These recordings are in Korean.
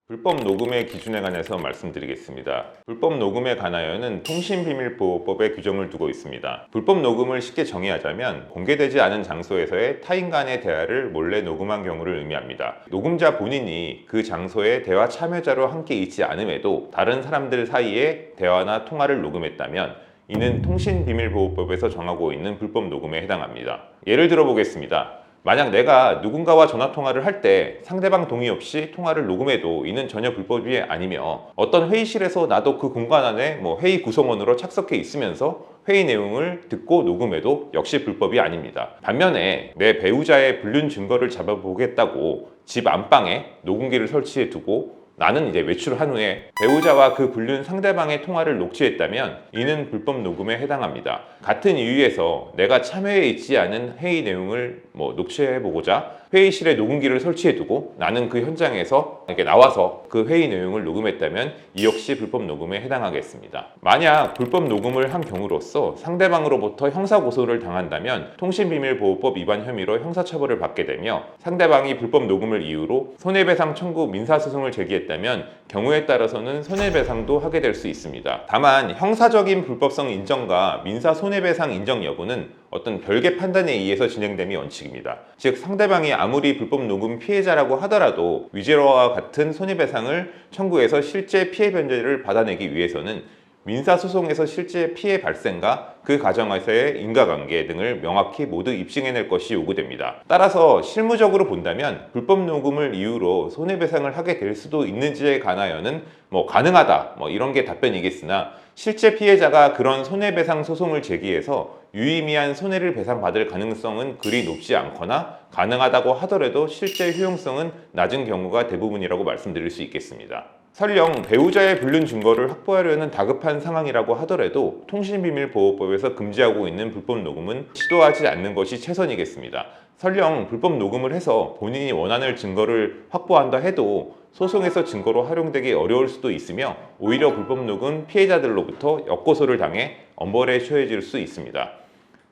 불법 녹음의 기준에 관해서 말씀드리겠습니다. 불법 녹음에 관하여는 통신비밀보호법에 규정을 두고 있습니다. 불법 녹음을 쉽게 정의하자면 공개되지 않은 장소에서의 타인 간의 대화를 몰래 녹음한 경우를 의미합니다. 녹음자 본인이 그 장소에 대화 참여자로 함께 있지 않음에도 다른 사람들 사이에 대화나 통화를 녹음했다면 이는 통신비밀보호법에서 정하고 있는 불법 녹음에 해당합니다. 예를 들어 보겠습니다. 만약 내가 누군가와 전화통화를 할 때 상대방 동의 없이 통화를 녹음해도 이는 전혀 불법이 아니며, 어떤 회의실에서 나도 그 공간 안에 회의 구성원으로 착석해 있으면서 회의 내용을 듣고 녹음해도 역시 불법이 아닙니다. 반면에 내 배우자의 불륜 증거를 잡아보겠다고 집 안방에 녹음기를 설치해 두고 나는 이제 외출을 한 후에 배우자와 그 불륜 상대방의 통화를 녹취했다면 이는 불법 녹음에 해당합니다. 같은 이유에서 내가 참여해 있지 않은 회의 내용을 녹취해 보고자 회의실에 녹음기를 설치해 두고 나는 그 현장에서 이렇게 나와서 그 회의 내용을 녹음했다면 이 역시 불법 녹음에 해당하겠습니다. 만약 불법 녹음을 한 경우로서 상대방으로부터 형사고소를 당한다면 통신비밀보호법 위반 혐의로 형사처벌을 받게 되며, 상대방이 불법 녹음을 이유로 손해배상 청구 민사소송을 제기했다면 경우에 따라서는 손해배상도 하게 될 수 있습니다. 다만 형사적인 불법성 인정과 민사 손해배상 인정 여부는 어떤 별개 판단에 의해서 진행됨이 원칙입니다. 즉, 상대방이 아무리 불법 녹음 피해자라고 하더라도 위자료와 같은 손해배상을 청구해서 실제 피해 변제를 받아내기 위해서는 민사소송에서 실제 피해 발생과 그 과정에서의 인과관계 등을 명확히 모두 입증해낼 것이 요구됩니다. 따라서 실무적으로 본다면 불법 녹음을 이유로 손해배상을 하게 될 수도 있는지에 관하여는 가능하다 이런 게 답변이겠으나, 실제 피해자가 그런 손해배상 소송을 제기해서 유의미한 손해를 배상받을 가능성은 그리 높지 않거나, 가능하다고 하더라도 실제 효용성은 낮은 경우가 대부분이라고 말씀드릴 수 있겠습니다. 설령 배우자의 불륜 증거를 확보하려는 다급한 상황이라고 하더라도 통신비밀보호법에서 금지하고 있는 불법 녹음은 시도하지 않는 것이 최선이겠습니다. 설령 불법 녹음을 해서 본인이 원하는 증거를 확보한다 해도 소송에서 증거로 활용되기 어려울 수도 있으며, 오히려 불법 녹음 피해자들로부터 역고소를 당해 엄벌에 처해질 수 있습니다.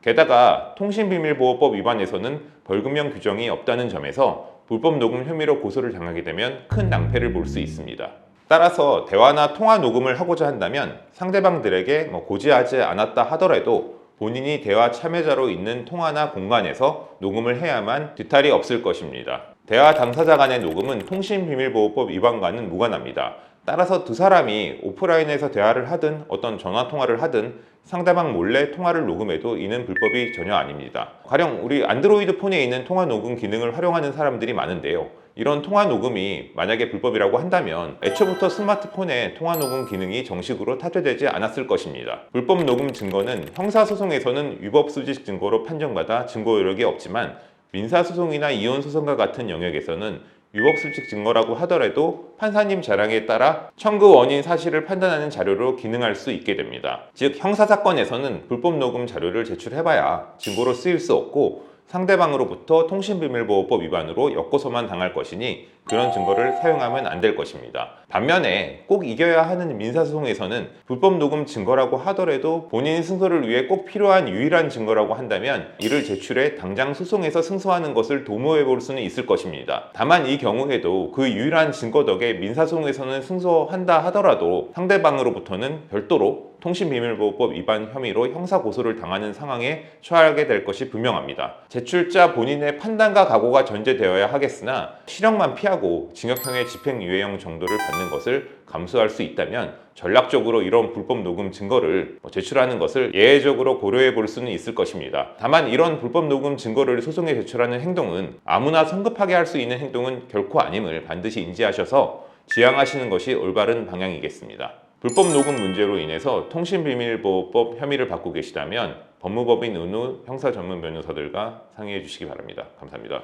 게다가 통신비밀보호법 위반에서는 벌금형 규정이 없다는 점에서 불법 녹음 혐의로 고소를 당하게 되면 큰 낭패를 볼 수 있습니다. 따라서 대화나 통화 녹음을 하고자 한다면 상대방들에게 고지하지 않았다 하더라도 본인이 대화 참여자로 있는 통화나 공간에서 녹음을 해야만 뒤탈이 없을 것입니다. 대화 당사자 간의 녹음은 통신비밀보호법 위반과는 무관합니다. 따라서 두 사람이 오프라인에서 대화를 하든 어떤 전화통화를 하든 상대방 몰래 통화를 녹음해도 이는 불법이 전혀 아닙니다. 가령 우리 안드로이드 폰에 있는 통화 녹음 기능을 활용하는 사람들이 많은데요. 이런 통화 녹음이 만약에 불법이라고 한다면 애초부터 스마트폰에 통화 녹음 기능이 정식으로 탑재되지 않았을 것입니다. 불법 녹음 증거는 형사소송에서는 위법수직 증거로 판정받아 증거 효력이 없지만, 민사소송이나 이혼소송과 같은 영역에서는 위법수직 증거라고 하더라도 판사님 자량에 따라 청구 원인 사실을 판단하는 자료로 기능할 수 있게 됩니다. 즉, 형사사건에서는 불법 녹음 자료를 제출해봐야 증거로 쓰일 수 없고 상대방으로부터 통신비밀보호법 위반으로 역고소만 당할 것이니 그런 증거를 사용하면 안 될 것입니다. 반면에 꼭 이겨야 하는 민사소송에서는 불법 녹음 증거라고 하더라도 본인 승소를 위해 꼭 필요한 유일한 증거라고 한다면 이를 제출해 당장 소송에서 승소하는 것을 도모해 볼 수는 있을 것입니다. 다만 이 경우에도 그 유일한 증거 덕에 민사소송에서는 승소한다 하더라도 상대방으로부터는 별도로 통신비밀보호법 위반 혐의로 형사고소를 당하는 상황에 처하게 될 것이 분명합니다. 제출자 본인의 판단과 각오가 전제되어야 하겠으나, 실형만 피하고 징역형의 집행유예형 정도를 받는 것을 감수할 수 있다면 전략적으로 이런 불법 녹음 증거를 제출하는 것을 예외적으로 고려해 볼 수는 있을 것입니다. 다만 이런 불법 녹음 증거를 소송에 제출하는 행동은 아무나 성급하게 할 수 있는 행동은 결코 아님을 반드시 인지하셔서 지양하시는 것이 올바른 방향이겠습니다. 불법 녹음 문제로 인해서 통신비밀보호법 혐의를 받고 계시다면 법무법인 은우 형사전문 변호사들과 상의해 주시기 바랍니다. 감사합니다.